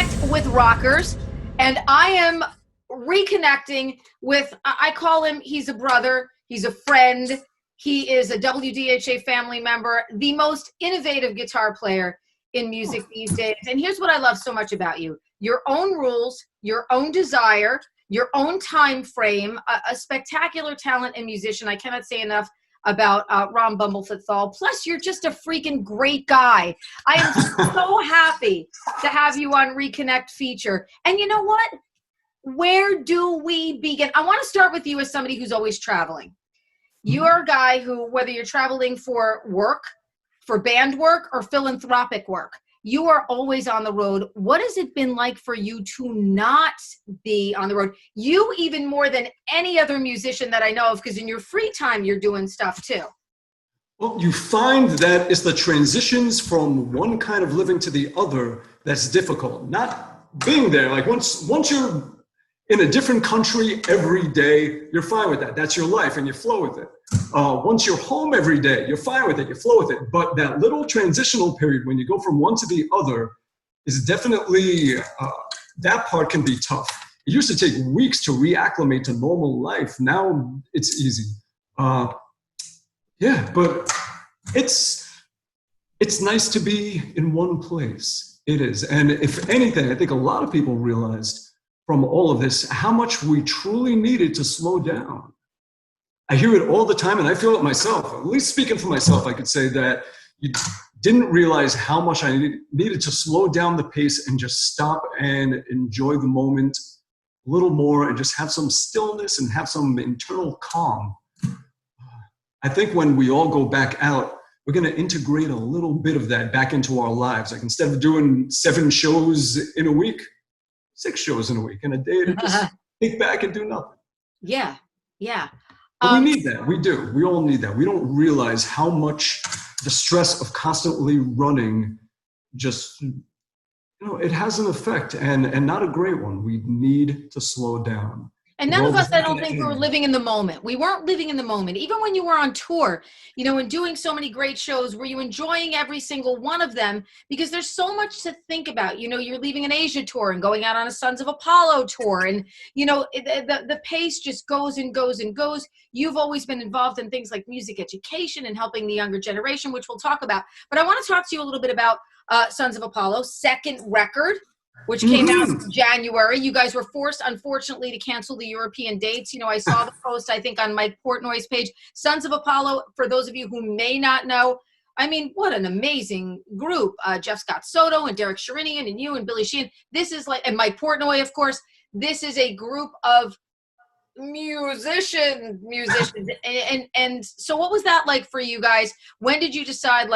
Reconnect with Rockers, and I am reconnecting with, I call him, he's a brother, he's a friend, he is a WDHA family member, the most innovative guitar player in music these days. And here's what I love so much about you: your own rules, your own desire, your own time frame, a spectacular talent and musician. I cannot say enough about Bumblefoot Thal. Plus, you're just a freaking great guy. I am so happy to have you on Reconnect feature. And you know what? Where do we begin? I want to start with you as somebody who's always traveling. You are a guy who, whether you're traveling for work, for band work, or philanthropic work, you are always on the road. What has it been like for you to not be on the road? You even more than any other musician that I know of, because in your free time, you're doing stuff too. Well, you find that it's the transitions from one kind of living to the other that's difficult. Not being there, like once you're in a different country every day, you're fine with that. That's your life and you flow with it. Once you're home every day, you're fine with it, you flow with it. But that little transitional period when you go from one to the other is definitely, that part can be tough. It used to take weeks to reacclimate to normal life. Now it's easy. Yeah, but it's nice to be in one place. It is. And if anything, I think a lot of people realized from all of this how much we truly needed to slow down. I hear it all the time, and I feel it myself. At least speaking for myself, I could say that you didn't realize how much I needed to slow down the pace and just stop and enjoy the moment a little more and just have some stillness and have some internal calm. I think when we all go back out, we're going to integrate a little bit of that back into our lives. Like instead of doing 7 shows in a week, 6 shows in a week, and a day to just kick back and do nothing. Yeah. But we need that. We do. We all need that. We don't realize how much the stress of constantly running just, it has an effect and not a great one. We need to slow down. And none of us, I don't think we were living in the moment. We weren't living in the moment. Even when you were on tour, and doing so many great shows, were you enjoying every single one of them? Because there's so much to think about. You're leaving an Asia tour and going out on a Sons of Apollo tour. And, the pace just goes and goes and goes. You've always been involved in things like music education and helping the younger generation, which we'll talk about. But I want to talk to you a little bit about Sons of Apollo, second record, which came out in January. You guys were forced, unfortunately, to cancel the European dates. I saw the post, I think, on Mike Portnoy's page. Sons of Apollo, for those of you who may not know, I mean, what an amazing group. Jeff Scott Soto and Derek Sherinian and you and Billy Sheehan. This is and Mike Portnoy, of course. This is a group of musicians. And so what was that like for you guys? When did you decide,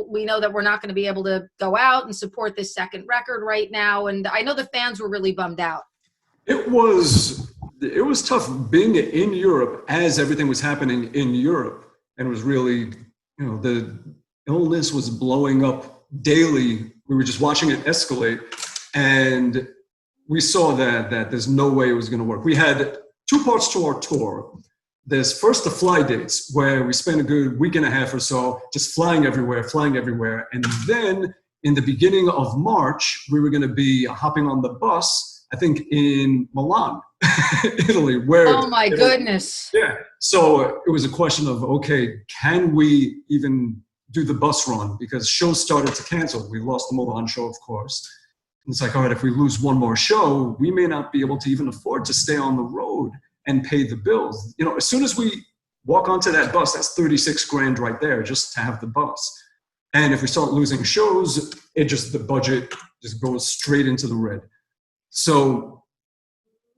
we know that we're not going to be able to go out and support this second record right now? And I know the fans were really bummed out. It was tough being in Europe as everything was happening in Europe. And it was really, the illness was blowing up daily. We were just watching it escalate. And we saw that there's no way it was going to work. We had 2 parts to our tour. There's first the fly dates, where we spent a good week and a half or so just flying everywhere. And then in the beginning of March, we were going to be hopping on the bus, I think in Milan, Italy. Oh my goodness. Yeah. So it was a question of, okay, can we even do the bus run? Because shows started to cancel. We lost the Milan show, of course. It's like, all right, if we lose one more show, we may not be able to even afford to stay on the road and pay the bills. As soon as we walk onto that bus, that's 36 grand right there just to have the bus. And if we start losing shows, the budget just goes straight into the red. So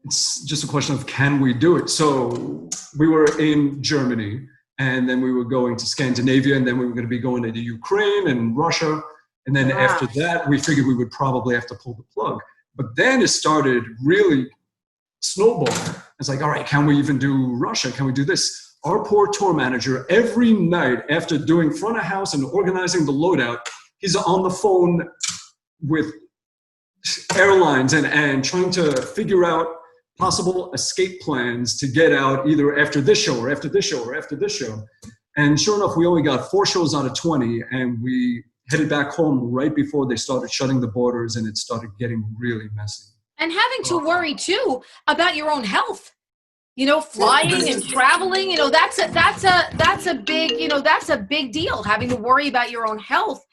it's just a question of, can we do it? So we were in Germany, and then we were going to Scandinavia, and then we were going to be going to Ukraine and Russia. And then after that, we figured we would probably have to pull the plug. But then it started really snowballing. It's like, all right, can we even do Russia? Can we do this? Our poor tour manager, every night after doing front of house and organizing the loadout, he's on the phone with airlines and trying to figure out possible escape plans to get out either after this show or after this show or after this show. And sure enough, we only got 4 shows out of 20, and we headed back home right before they started shutting the borders, and it started getting really messy. And having to worry too about your own health. You know, flying and traveling, you know, that's a big, you know, that's a big deal, having to worry about your own health.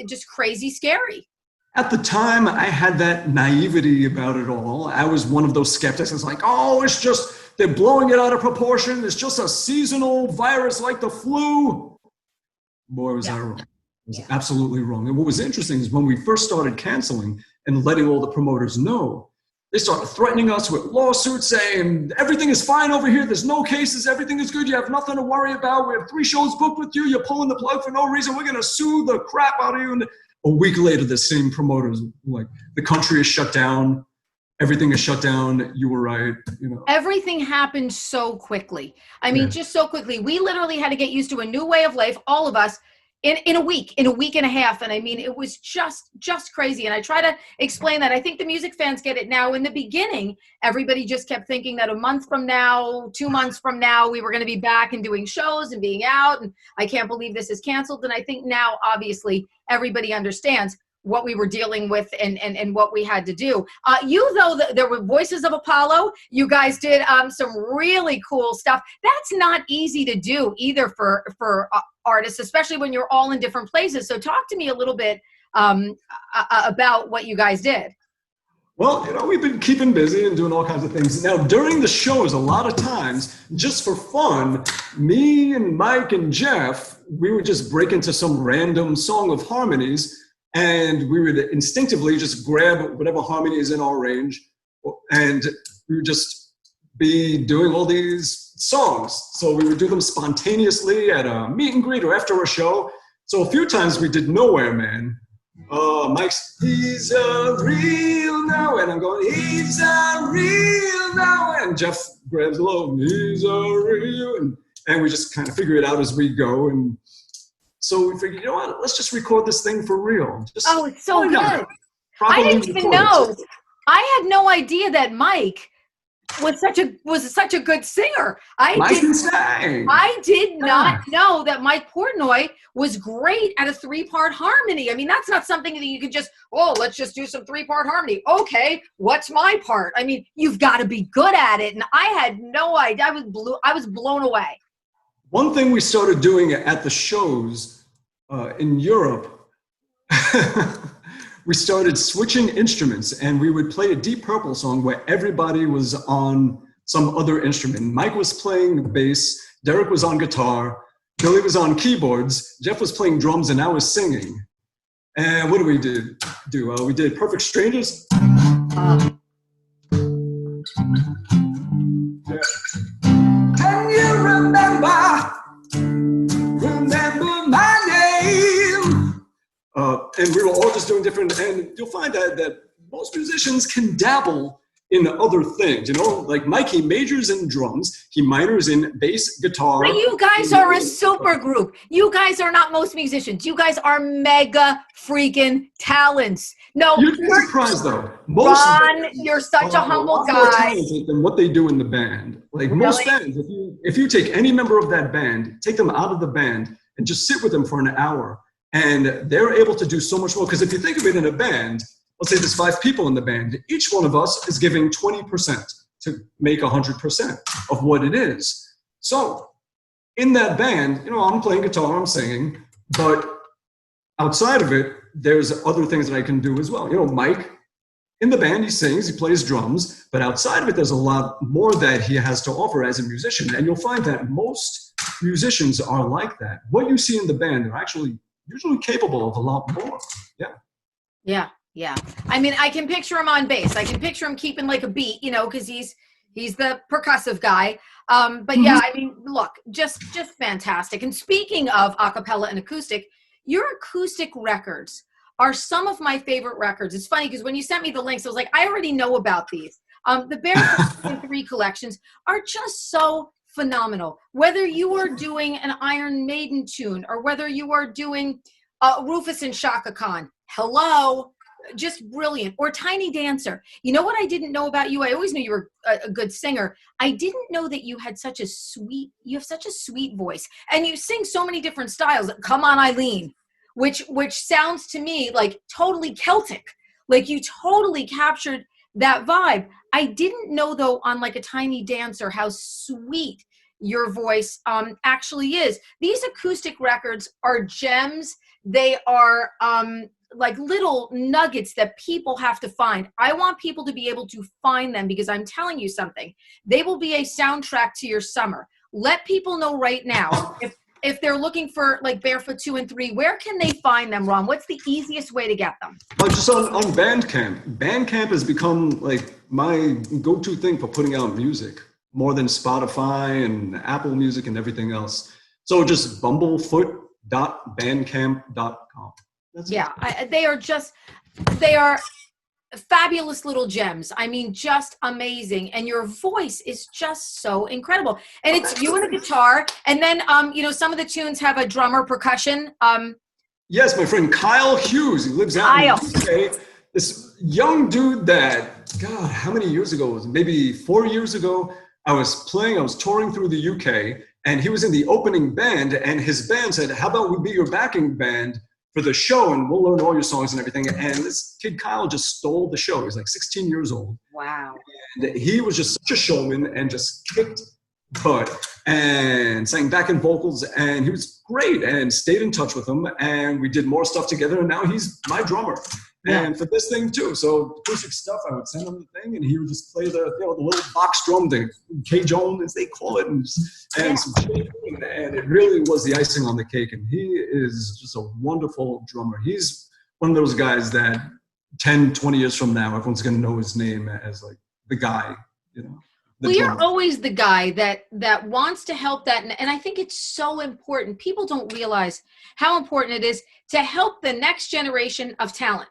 Just crazy scary. At the time, I had that naivety about it all. I was one of those skeptics. It's like, oh, it's just, they're blowing it out of proportion. It's just a seasonal virus like the flu. Boy, was I wrong. I was absolutely wrong. And what was interesting is when we first started canceling and letting all the promoters know, they started threatening us with lawsuits saying, everything is fine over here. There's no cases. Everything is good. You have nothing to worry about. We have 3 shows booked with you. You're pulling the plug for no reason. We're going to sue the crap out of you. And a week later, the same promoters, like, the country is shut down. Everything is shut down. You were right. You know, everything happened so quickly. I mean, just so quickly. We literally had to get used to a new way of life, all of us, in a week and a half. And I mean, it was just crazy. And I try to explain that. I think the music fans get it now. In the beginning, everybody just kept thinking that a month from now, 2 months from now, we were going to be back and doing shows and being out. And I can't believe this is canceled. And I think now, obviously, everybody understands what we were dealing with and what we had to do. There were Voices of Apollo. You guys did some really cool stuff. That's not easy to do either for artists, especially when you're all in different places. So talk to me a little bit about what you guys did. Well, you know, we've been keeping busy and doing all kinds of things. Now, during the shows, a lot of times, just for fun, me and Mike and Jeff, we would just break into some random song of harmonies, and we would instinctively just grab whatever harmony is in our range, and we would just be doing all these songs. So we would do them spontaneously at a meet and greet or after a show. So a few times we did Nowhere Man. Mike's, he's a real now, and I'm going, he's a real now, and Jeff grabs along, he's a real, and we just kind of figure it out as we go. And so we figured, you know what, let's just record this thing for real. It's so good. I didn't even know. I had no idea that Mike was such a good singer. I did not know that Mike Portnoy was great at a 3-part harmony. I mean, that's not something that you could just, let's just do some 3-part harmony. Okay, what's my part? I mean, you've got to be good at it. And I had no idea. I was blown away. One thing we started doing at the shows in Europe, we started switching instruments, and we would play a Deep Purple song where everybody was on some other instrument. Mike was playing bass, Derek was on guitar, Billy was on keyboards, Jeff was playing drums, and I was singing. And what did we do? We did Perfect Strangers. Can you remember my name? And we were all just doing different, and you'll find that most musicians can dabble in other things, you know, like Mike, he majors in drums, he minors in bass, guitar. But you guys are a super group. You guys are not most musicians. You guys are mega freaking talents. No, you'd be surprised though. Ron, you're such a humble guy. More talented than what they do in the band. Like most bands, if you take any member of that band, take them out of the band, and just sit with them for an hour, and they're able to do so much more. Because if you think of it in a band, let's say there's 5 people in the band. Each one of us is giving 20% to make 100% of what it is. So in that band, you know, I'm playing guitar, I'm singing, but outside of it, there's other things that I can do as well. You know, Mike, in the band, he sings, he plays drums, but outside of it, there's a lot more that he has to offer as a musician. And you'll find that most musicians are like that. What you see in the band are actually usually capable of a lot more. Yeah. Yeah. I mean, I can picture him on bass. I can picture him keeping like a beat, you know, because he's the percussive guy. But yeah, I mean, look, just fantastic. And speaking of acapella and acoustic, your acoustic records are some of my favorite records. It's funny because when you sent me the links, I was like, I already know about these. The Barefoot 3 collections are just so phenomenal. Whether you are doing an Iron Maiden tune or whether you are doing Rufus and Shaka Khan, hello, just brilliant. Or Tiny Dancer. You know what I didn't know about you? I always knew you were a good singer. I didn't know that you have such a sweet voice, and you sing so many different styles. Come On Eileen. which sounds to me like totally Celtic. Like you totally captured that vibe. I didn't know though on like a Tiny Dancer how sweet your voice actually is. These acoustic records are gems. They are like little nuggets that people have to find. I want people to be able to find them because I'm telling you something. They will be a soundtrack to your summer. Let people know right now, if they're looking for like Barefoot 2 and 3, where can they find them, Ron? What's the easiest way to get them? Just on Bandcamp. Bandcamp has become like my go-to thing for putting out music, more than Spotify and Apple Music and everything else. So just bumblefoot.bandcamp.com. They are fabulous little gems. I mean, just amazing. And your voice is just so incredible. And it's you and a guitar. And then, some of the tunes have a drummer percussion. Yes, my friend Kyle Hughes. He lives out in the UK. This young dude that, God, how many years ago? It was maybe 4 years ago. I was touring through the UK, and he was in the opening band, and his band said, how about we be your backing band for the show, and we'll learn all your songs and everything. And this kid Kyle just stole the show. He was like 16 years old. Wow. And he was just such a showman and just kicked butt and sang backing vocals, and he was great, and stayed in touch with him, and we did more stuff together, and now he's my drummer. Yeah. And for this thing too, so acoustic stuff, I would send him the thing, and he would just play the little box drum, the K-Jone as they call it, and some shit, and it really was the icing on the cake. And he is just a wonderful drummer. He's one of those guys that 10, 20 years from now, everyone's going to know his name as like the guy, Well, you're always the guy that wants to help that. And I think it's so important. People don't realize how important it is to help the next generation of talent.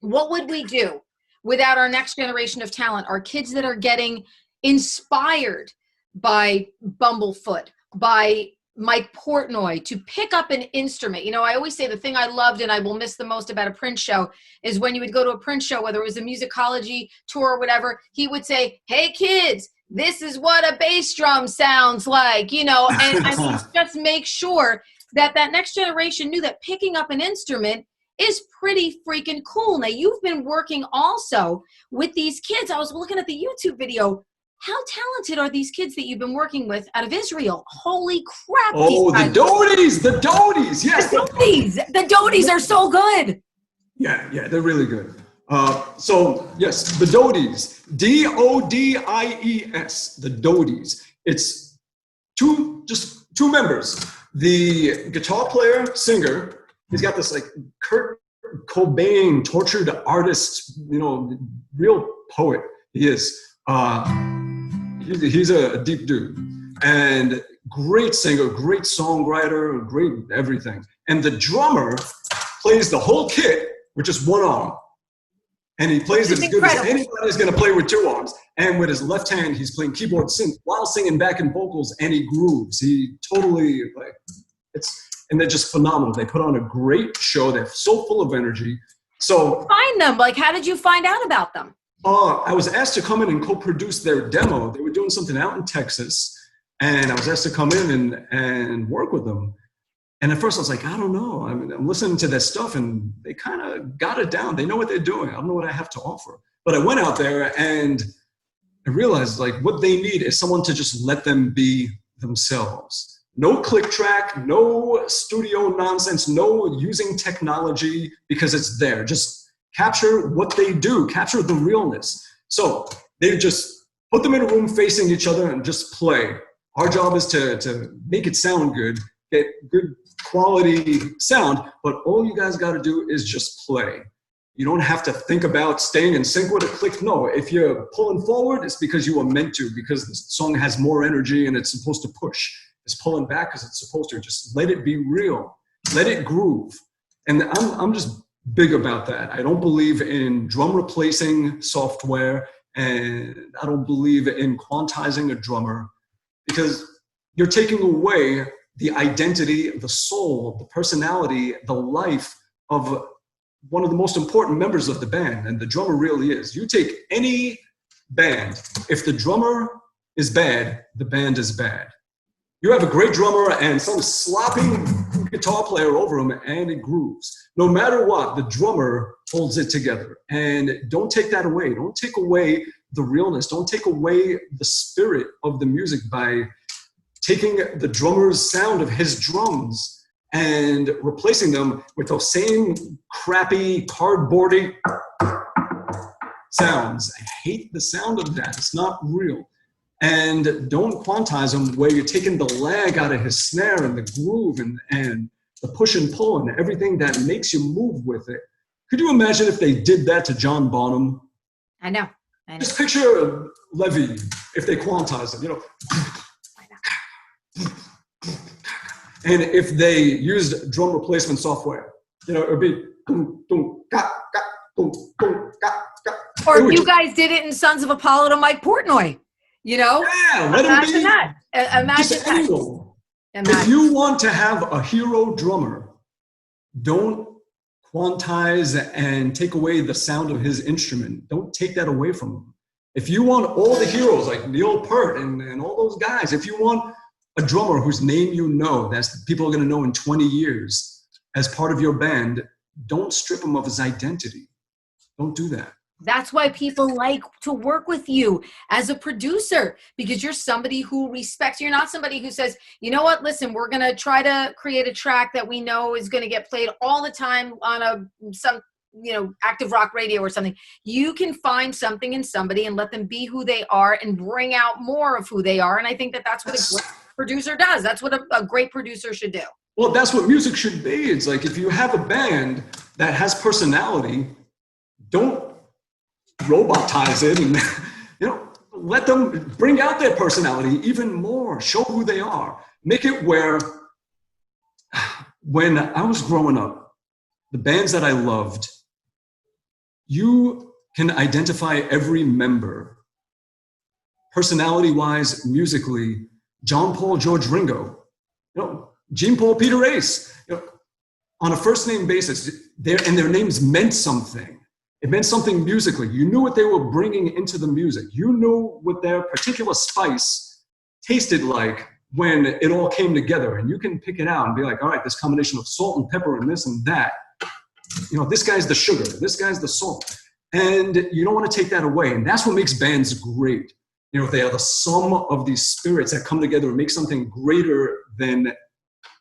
What would we do without our next generation of talent? Our kids that are getting inspired by Bumblefoot, by Mike Portnoy, to pick up an instrument. I always say the thing I loved and I will miss the most about a Prince show is when you would go to a Prince show, whether it was a musicology tour or whatever, he would say, hey kids, this is what a bass drum sounds like, and I mean, just make sure that next generation knew that picking up an instrument is pretty freaking cool. Now, you've been working also with these kids. I was looking at the YouTube video. How talented are these kids that you've been working with out of Israel? Holy crap. Oh, the Doties, yes. The Doties are so good. Yeah, they're really good. So, yes, the Doties, Dodies, the Doties. It's just two members. The guitar player, singer, he's got this like Kurt Cobain, tortured artist, real poet. He is. He's a deep dude, and great singer, great songwriter, great everything. And the drummer plays the whole kit with just one arm. And he plays it as good as anybody's going to play with two arms. And with his left hand, he's playing keyboard synth while singing backing vocals, and he grooves. He totally, and they're just phenomenal. They put on a great show. They're so full of energy. So find them. Like, how did you find out about them? I was asked to come in and co-produce their demo. They were doing something out in Texas, and I was asked to come in and work with them. And at first I was like, I don't know. I mean, I'm listening to their stuff, and they kind of got it down. They know what they're doing. I don't know what I have to offer. But I went out there and I realized like what they need is someone to just let them be themselves. No click track, no studio nonsense, no using technology because it's there. Just capture what they do, capture the realness. So they just put them in a room facing each other and just play. Our job is to make it sound good, get good quality sound, but all you guys got to do is just play. You don't have to think about staying in sync with a click. No, if you're pulling forward, it's because you were meant to, because the song has more energy and it's supposed to push. It's pulling back because it's supposed to. Just let it be real. Let it groove. And I'm just big about that. I don't believe in drum replacing software, and I don't believe in quantizing a drummer, because you're taking away the identity, the soul, the personality, the life of one of the most important members of the band, and the drummer really is. You take any band, if the drummer is bad, the band is bad. You have a great drummer and some sloppy guitar player over them and it grooves. No matter what, the drummer holds it together. And don't take that away. Don't take away the realness. Don't take away the spirit of the music by taking the drummer's sound of his drums and replacing them with those same crappy, cardboardy sounds. I hate the sound of that. It's not real. And don't quantize them where you're taking the lag out of his snare and the groove and the push and pull and everything that makes you move with it. Could you imagine if they did that to John Bonham? I know. Just picture Levy if they quantized it, you know. And if they used drum replacement software, you know, it would be boom, boom, ga, ga, boom, boom, ga, ga. Or if you guys did it in Sons of Apollo to Mike Portnoy, you know? Yeah, let him be. That. Imagine that. If you want to have a hero drummer, don't quantize and take away the sound of his instrument. Don't take that away from him. If you want all the heroes like Neil Peart and all those guys, if you want a drummer whose name you know, that's people are going to know in 20 years as part of your band, don't strip him of his identity. Don't do that. That's why people like to work with you as a producer, because you're somebody who respects. You're not somebody who says, you know what, listen, we're going to try to create a track that we know is going to get played all the time on some active rock radio or something. You can find something in somebody and let them be who they are and bring out more of who they are. And I think that that's what a great producer does. That's what a great producer should do. Well, that's what music should be. It's like if you have a band that has personality, don't robotize it and let them bring out their personality even more. Show who they are. Make it where when I was growing up, the bands that I loved, you can identify every member personality-wise, musically. John Paul, George Ringo, Gene Paul, Peter Ace, on a first name basis, their names meant something. It meant something musically. You knew what they were bringing into the music. You knew what their particular spice tasted like when it all came together. And you can pick it out and be like, all right, this combination of salt and pepper and this and that. This guy's the sugar, this guy's the salt. And you don't want to take that away. And that's what makes bands great. They are the sum of these spirits that come together and make something greater than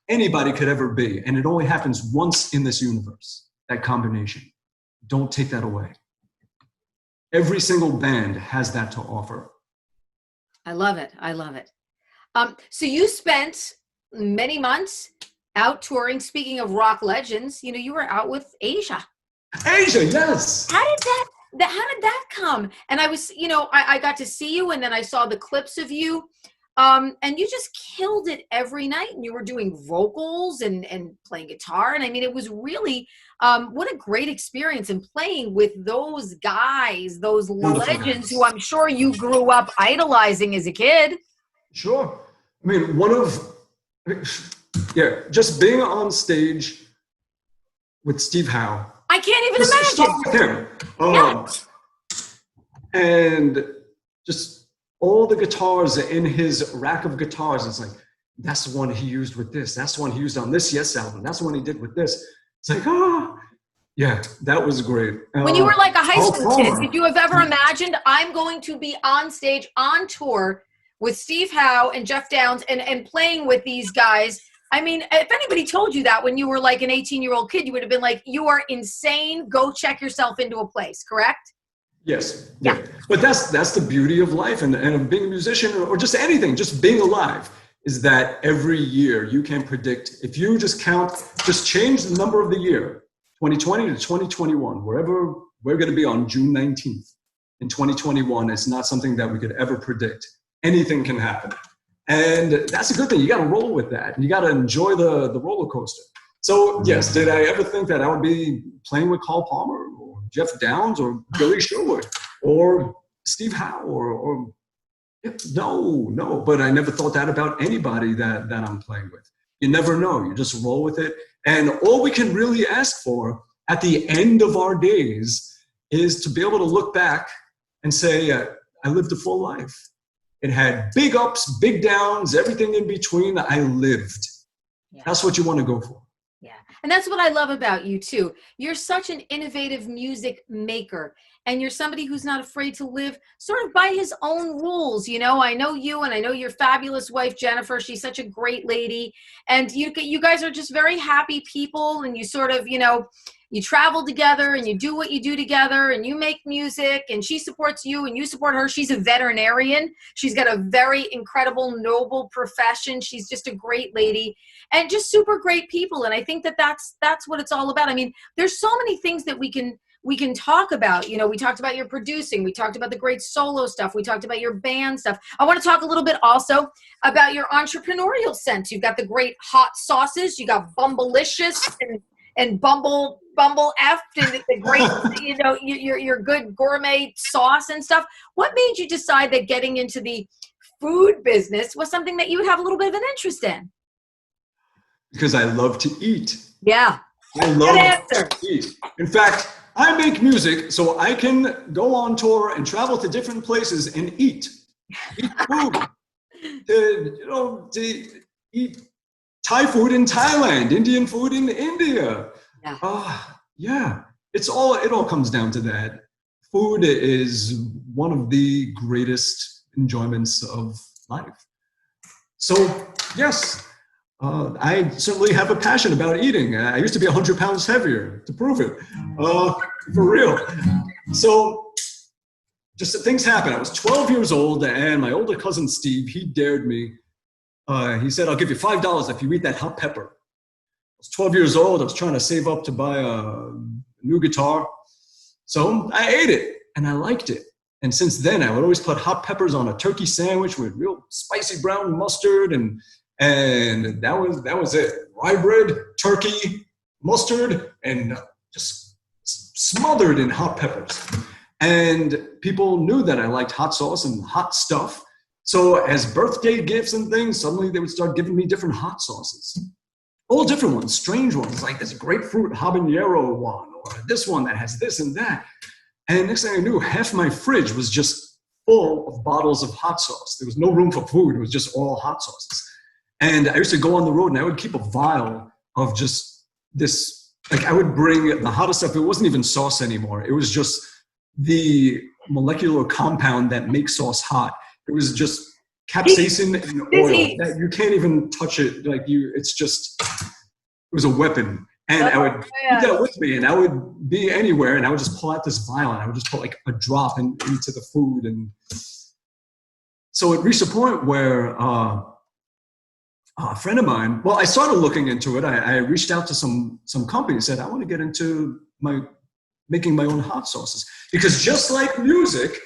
anybody could ever be. And it only happens once in this universe, that combination. Don't take that away. Every single band has that to offer. I love it. I love it. So you spent many months out touring. Speaking of rock legends, you were out with Asia. Asia, yes. How did that come? And I was, I got to see you, and then I saw the clips of you. And you just killed it every night, and you were doing vocals and playing guitar. And I mean, it was really, what a great experience, and playing with those guys, those legends who I'm sure you grew up idolizing as a kid. Sure. I mean, just being on stage with Steve Howe. I can't even imagine. With him. And just all the guitars in his rack of guitars. It's like, that's the one he used with this. That's the one he used on this Yes album. That's the one he did with this. It's like, yeah, that was great. When you were like a high school kid, did you have ever imagined I'm going to be on stage on tour with Steve Howe and Jeff Downs and playing with these guys? I mean, if anybody told you that when you were like an 18-year-old kid, you would have been like, you are insane. Go check yourself into a place, correct? Yes. Yeah. But that's the beauty of life and of being a musician or just anything, just being alive, is that every year you can predict. If you just change the number of the year, 2020 to 2021, wherever we're going to be on June 19th in 2021, it's not something that we could ever predict. Anything can happen. And that's a good thing. You got to roll with that. And you got to enjoy the roller coaster. So yes, did I ever think that I would be playing with Carl Palmer or Jeff Downs or Billy Sherwood or Steve Howe or no. But I never thought that about anybody that I'm playing with. You never know. You just roll with it. And all we can really ask for at the end of our days is to be able to look back and say, I lived a full life. It had big ups, big downs, everything in between. I lived. Yeah. That's what you want to go for. Yeah. And that's what I love about you too. You're such an innovative music maker, and you're somebody who's not afraid to live sort of by his own rules. You know, I know you, and I know your fabulous wife, Jennifer. She's such a great lady. And you guys are just very happy people, and you sort of, you travel together and you do what you do together, and you make music, and she supports you and you support her. She's a veterinarian. She's got a very incredible, noble profession. She's just a great lady and just super great people. And I think that that's what it's all about. I mean, there's so many things that we can talk about. We talked about your producing. We talked about the great solo stuff. We talked about your band stuff. I want to talk a little bit also about your entrepreneurial sense. You've got the great hot sauces. You got Bumblicious and Bumble F and the great, your good gourmet sauce and stuff. What made you decide that getting into the food business was something that you would have a little bit of an interest in? Because I love to eat. Yeah. I love to eat. In fact, I make music so I can go on tour and travel to different places and eat food. To eat Thai food in Thailand, Indian food in India. Yeah. It all comes down to that. Food is one of the greatest enjoyments of life. So, yes, I certainly have a passion about eating. I used to be 100 pounds heavier, to prove it, for real. So, just things happen. I was 12 years old, and my older cousin Steve, he dared me. He said, "I'll give you $5 if you eat that hot pepper." I was 12 years old. I was trying to save up to buy a new guitar. So I ate it, and I liked it. And since then, I would always put hot peppers on a turkey sandwich with real spicy brown mustard, and that was it. Rye bread, turkey, mustard, and just smothered in hot peppers. And people knew that I liked hot sauce and hot stuff. So as birthday gifts and things, suddenly they would start giving me different hot sauces. All different ones, strange ones, like this grapefruit habanero one, or this one that has this and that. And next thing I knew, half my fridge was just full of bottles of hot sauce. There was no room for food. It was just all hot sauces. And I used to go on the road, and I would keep a vial of just this, like I would bring the hottest stuff. It wasn't even sauce anymore. It was just the molecular compound that makes sauce hot. It was just capsaicin and oil that you can't even touch it. It was a weapon. And I would keep that with me, and I would be anywhere, and I would just pull out this vial, and I would just put like a drop into the food. And so it reached a point where a friend of mine, I started looking into it. I reached out to some companies, said, I want to get into making my own hot sauces. Because just like music,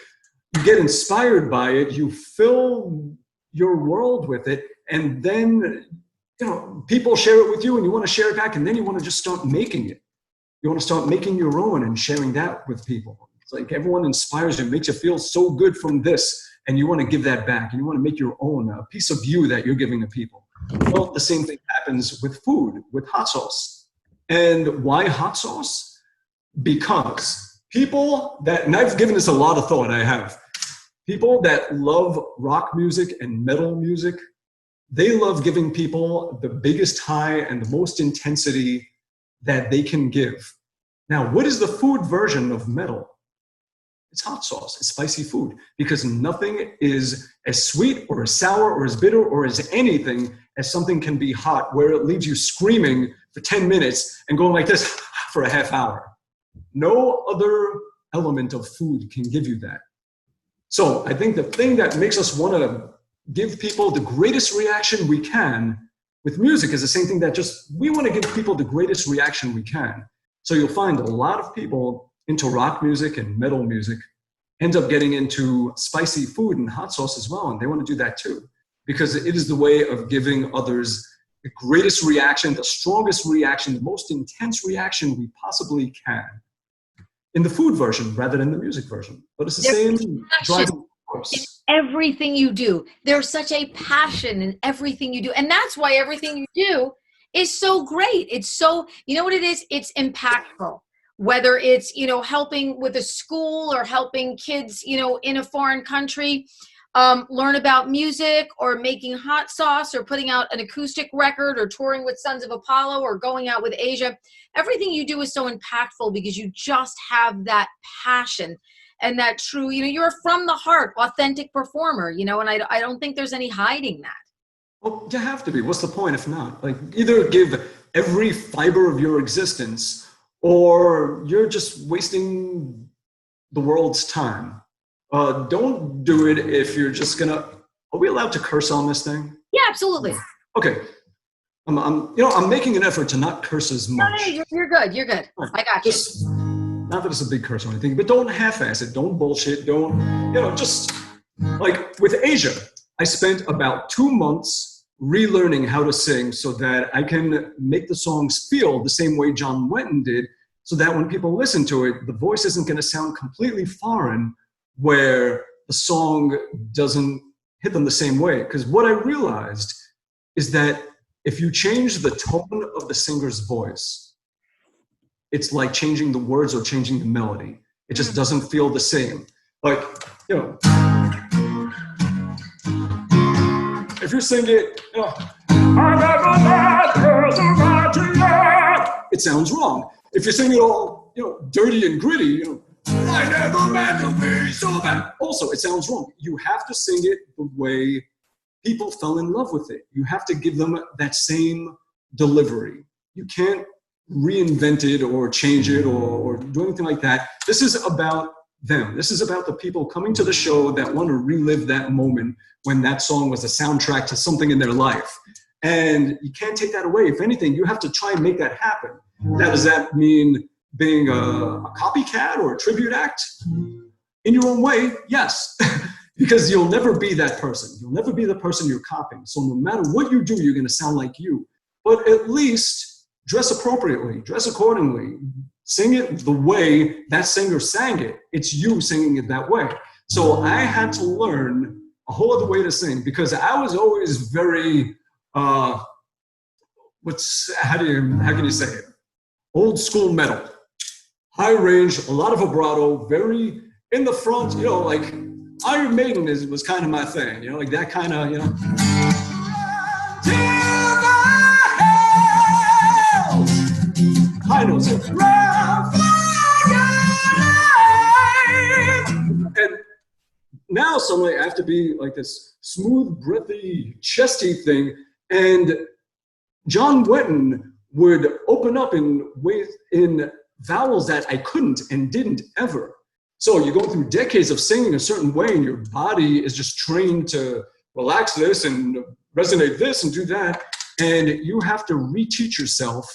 you get inspired by it, you fill your world with it, and then people share it with you, and you want to share it back, and then you want to just start making it. You want to start making your own and sharing that with people. It's like everyone inspires you, makes you feel so good from this, and you want to give that back, and you want to make your own, a piece of you that you're giving to people. Well, the same thing happens with food, with hot sauce. And why hot sauce? Because people that, and I've given this a lot of thought, I have, people that love rock music and metal music, they love giving people the biggest high and the most intensity that they can give. Now, what is the food version of metal? It's hot sauce, it's spicy food, because nothing is as sweet or as sour or as bitter or as anything as something can be hot, where it leaves you screaming for 10 minutes and going like this for a half hour. No other element of food can give you that. So I think the thing that makes us want to give people the greatest reaction we can with music is the same thing that we want to give people the greatest reaction we can. So you'll find a lot of people into rock music and metal music end up getting into spicy food and hot sauce as well, and they want to do that too, because it is the way of giving others the greatest reaction, the strongest reaction, the most intense reaction we possibly can in the food version rather than the music version. But it's the same driving force. Everything you do, there's such a passion in everything you do, and that's why everything you do is so great. It's so, you know what it is? It's impactful. Whether it's, helping with a school or helping kids, in a foreign country. learn about music or making hot sauce or putting out an acoustic record or touring with Sons of Apollo or going out with Asia. Everything you do is so impactful because you just have that passion and that true, you're from the heart, authentic performer, and I don't think there's any hiding that. Well, you have to be. What's the point if not? Like, either give every fiber of your existence or you're just wasting the world's time. Don't do it if you're just gonna. Are we allowed to curse on this thing? Yeah, absolutely. Okay. I'm making an effort to not curse as much. No, you're good. You're good. I got you. Not that it's a big curse or anything, but don't half-ass it. Don't bullshit. Don't, just like with Asia, I spent about 2 months relearning how to sing so that I can make the songs feel the same way John Wetton did, so that when people listen to it, the voice isn't going to sound completely foreign where the song doesn't hit them the same way. Because what I realized is that if you change the tone of the singer's voice, it's like changing the words or changing the melody. It just doesn't feel the same. Like, if you're singing, it sounds wrong. If you're singing it all, dirty and gritty, I never meant to be so bad. Also, it sounds wrong. You have to sing it the way people fell in love with it. You have to give them that same delivery. You can't reinvent it or change it or do anything like that. This is about them. This is about the people coming to the show that want to relive that moment when that song was a soundtrack to something in their life. And you can't take that away. If anything, you have to try and make that happen. Now, does that mean being a copycat or a tribute act? In your own way, yes. Because you'll never be that person. You'll never be the person you're copying. So no matter what you do, you're going to sound like you. But at least dress appropriately, dress accordingly, sing it the way that singer sang it. It's you singing it that way. So I had to learn a whole other way to sing because I was always very, how can you say it? Old school metal, high range, a lot of vibrato, very in the front, like Iron Maiden was kind of my thing, like that kind of, high notes. And now suddenly I have to be like this smooth, breathy, chesty thing. And John Wetton would open up in vowels that I couldn't and didn't ever. So you're going through decades of singing a certain way and your body is just trained to relax this and resonate this and do that. And you have to reteach yourself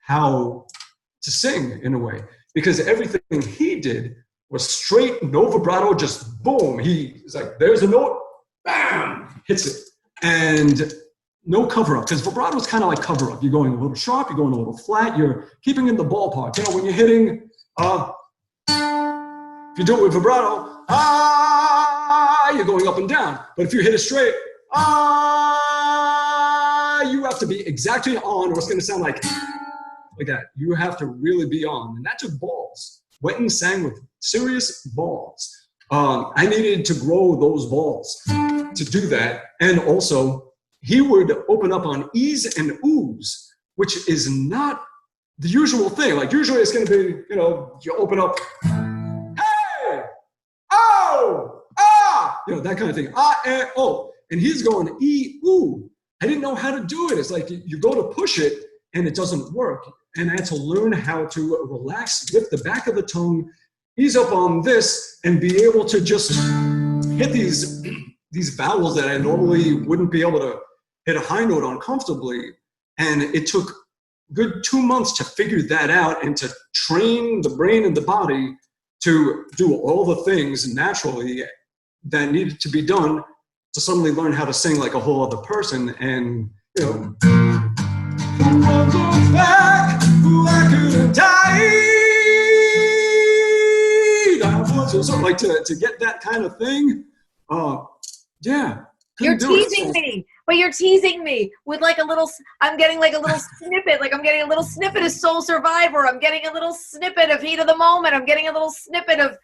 how to sing in a way, because everything he did was straight, no vibrato, just boom. He's like, there's a note, bam, hits it. And no cover up, because vibrato is kind of like cover up. You're going a little sharp, you're going a little flat, you're keeping in the ballpark. When you're hitting, if you do it with vibrato, you're going up and down. But if you hit it straight, you have to be exactly on, or it's going to sound like that. You have to really be on. And that took balls. Wetton sang with serious balls. I needed to grow those balls to do that. And also, he would open up on E's and Oo's, which is not the usual thing. Like usually it's going to be, you open up, hey, oh, ah, that kind of thing. Ah, eh, oh. And he's going E, ooh. I didn't know how to do it. It's like you go to push it and it doesn't work. And I had to learn how to relax, lift the back of the tongue, ease up on this, and be able to just hit these vowels that I normally wouldn't be able to hit a high note on comfortably. And it took a good 2 months to figure that out and to train the brain and the body to do all the things naturally that needed to be done to suddenly learn how to sing like a whole other person. And, back, I could have died. So like to get that kind of thing, yeah. You're teasing me, but you're teasing me with like a little, I'm getting like a little snippet, like I'm getting a little snippet of Soul Survivor. I'm getting a little snippet of Heat of the Moment. I'm getting a little snippet of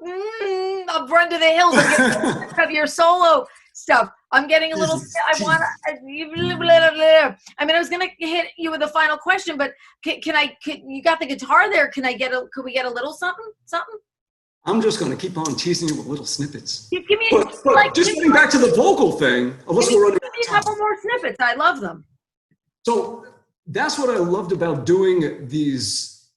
I've run to the hills. I'm getting sick of your solo stuff. I'm getting a little. I want to. I mean, I was gonna hit you with a final question, but can I? You got the guitar there? Can I get a? Could we get a little something? Something? I'm just going to keep on teasing you with little snippets. Give me, but just getting back to the vocal thing, unless we're running give me a couple more snippets. I love them. So that's what I loved about doing these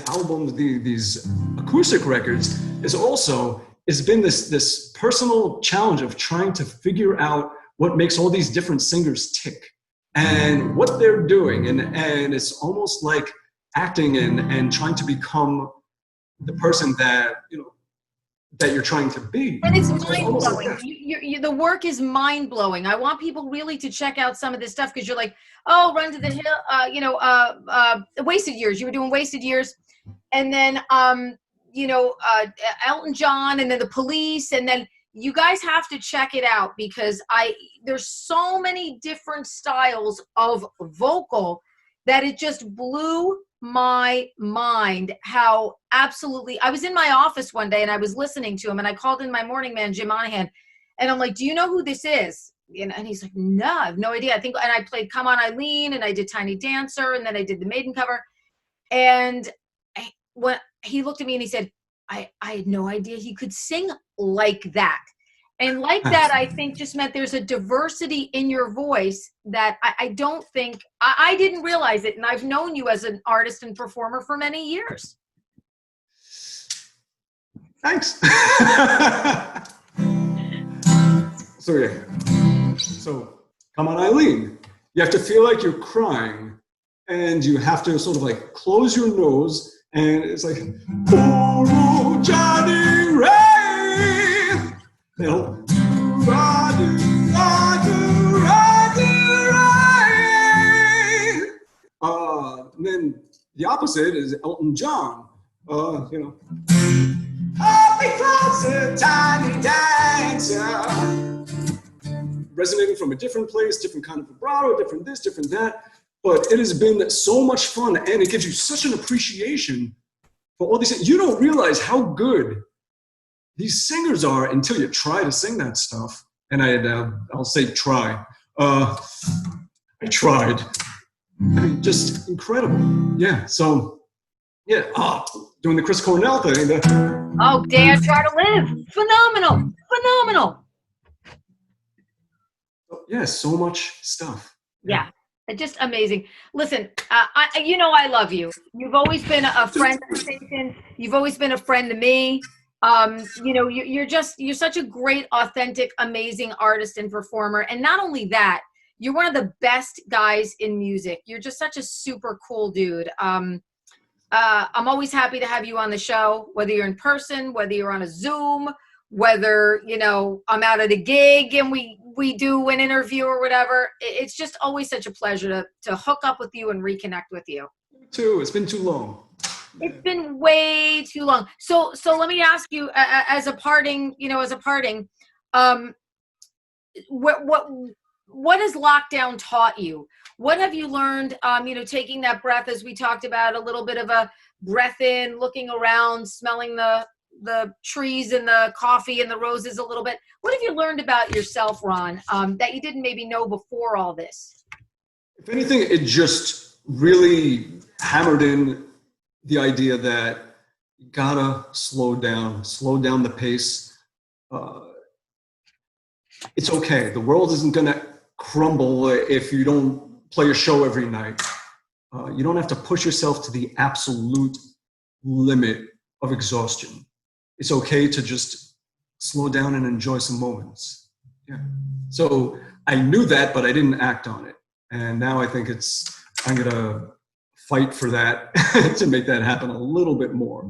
albums, these acoustic records, it's been this personal challenge of trying to figure out what makes all these different singers tick and what they're doing. And it's almost like acting and trying to become the person that you're trying to be. And it's mind-blowing. Like the work is mind-blowing. I want people really to check out some of this stuff, because you're like, oh, Run to the Hill, Wasted Years. You were doing Wasted Years. And then, Elton John, and then The Police. And then you guys have to check it out, because there's so many different styles of vocal that it just blew my mind how absolutely. I was in my office one day and I was listening to him, and I called in my morning man, Jim Monahan, and I'm like, do you know who this is? And he's like, no, I have no idea. And I played Come On Eileen, and I did Tiny Dancer, and then I did the Maiden cover. And when he looked at me and he said, I had no idea he could sing like that. And like that, I think just meant there's a diversity in your voice that I don't think, I didn't realize it. And I've known you as an artist and performer for many years. Thanks. So Come On Eileen. You have to feel like you're crying, and you have to sort of like close your nose, and it's like, oh, Johnny Ray. And then the opposite is Elton John. I'll be closer, tiny dancer. Resonating from a different place, different kind of vibrato, different this, different that. But it has been so much fun, and it gives you such an appreciation for all these things. You don't realize how good these singers are until you try to sing that stuff. And I'll say try. I tried. I mean, just incredible. Yeah. So, yeah. Doing the Chris Cornell thing. Oh, Dare Try to Live. Phenomenal. Yeah, so much stuff. Yeah. Just amazing. Listen, I love you. You've always been a friend to the station. You've always been a friend to me. You're such a great, authentic, amazing artist and performer. And not only that, you're one of the best guys in music. You're just such a super cool dude. I'm always happy to have you on the show, whether you're in person, whether you're on a Zoom, whether, I'm out at a gig and we do an interview or whatever. It's just always such a pleasure to hook up with you and reconnect with you. It's been too long. It's been way too long. So let me ask you, as a parting, what has lockdown taught you? What have you learned, taking that breath, as we talked about, a little bit of a breath in, looking around, smelling the trees and the coffee and the roses a little bit. What have you learned about yourself, Ron, that you didn't maybe know before all this? If anything, it just really hammered in the idea that you gotta slow down the pace. It's okay. The world isn't gonna crumble if you don't play a show every night. You don't have to push yourself to the absolute limit of exhaustion. It's okay to just slow down and enjoy some moments. Yeah. So I knew that, but I didn't act on it. And now I think I'm gonna fight for that to make that happen a little bit more.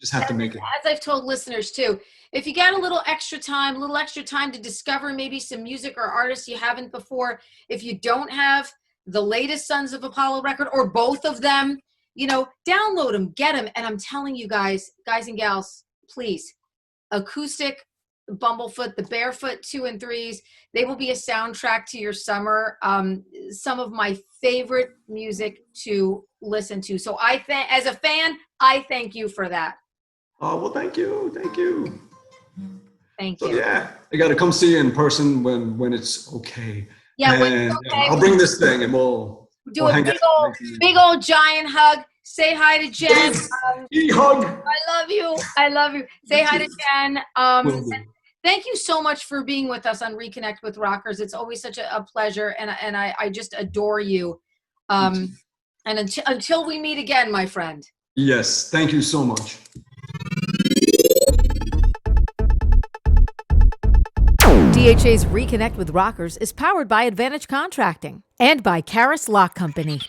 Just have to make it. As I've told listeners too, if you got a little extra time to discover maybe some music or artists you haven't before, if you don't have the latest Sons of Apollo record or both of them, download them, get them. And I'm telling you guys and gals, please, Acoustic, Bumblefoot, the Barefoot 2 and 3s, they will be a soundtrack to your summer. Some of my favorite music to listen to. So as a fan, I thank you for that. Oh, well, thank you. Thank you. Thank So you. yeah, I got to come see you in person when it's okay. Yeah, when And it's okay, I'll bring this thing and we'll do a hang out. big old giant hug. Say hi to Jen. Yes. E-hug. I love you. I love you. Say hi to Jen. Will do. Thank you so much for being with us on Reconnect with Rockers. It's always such a pleasure, and I just adore you. And until we meet again, my friend. Yes, thank you so much. DHA's Reconnect with Rockers is powered by Advantage Contracting and by Karis Lock Company.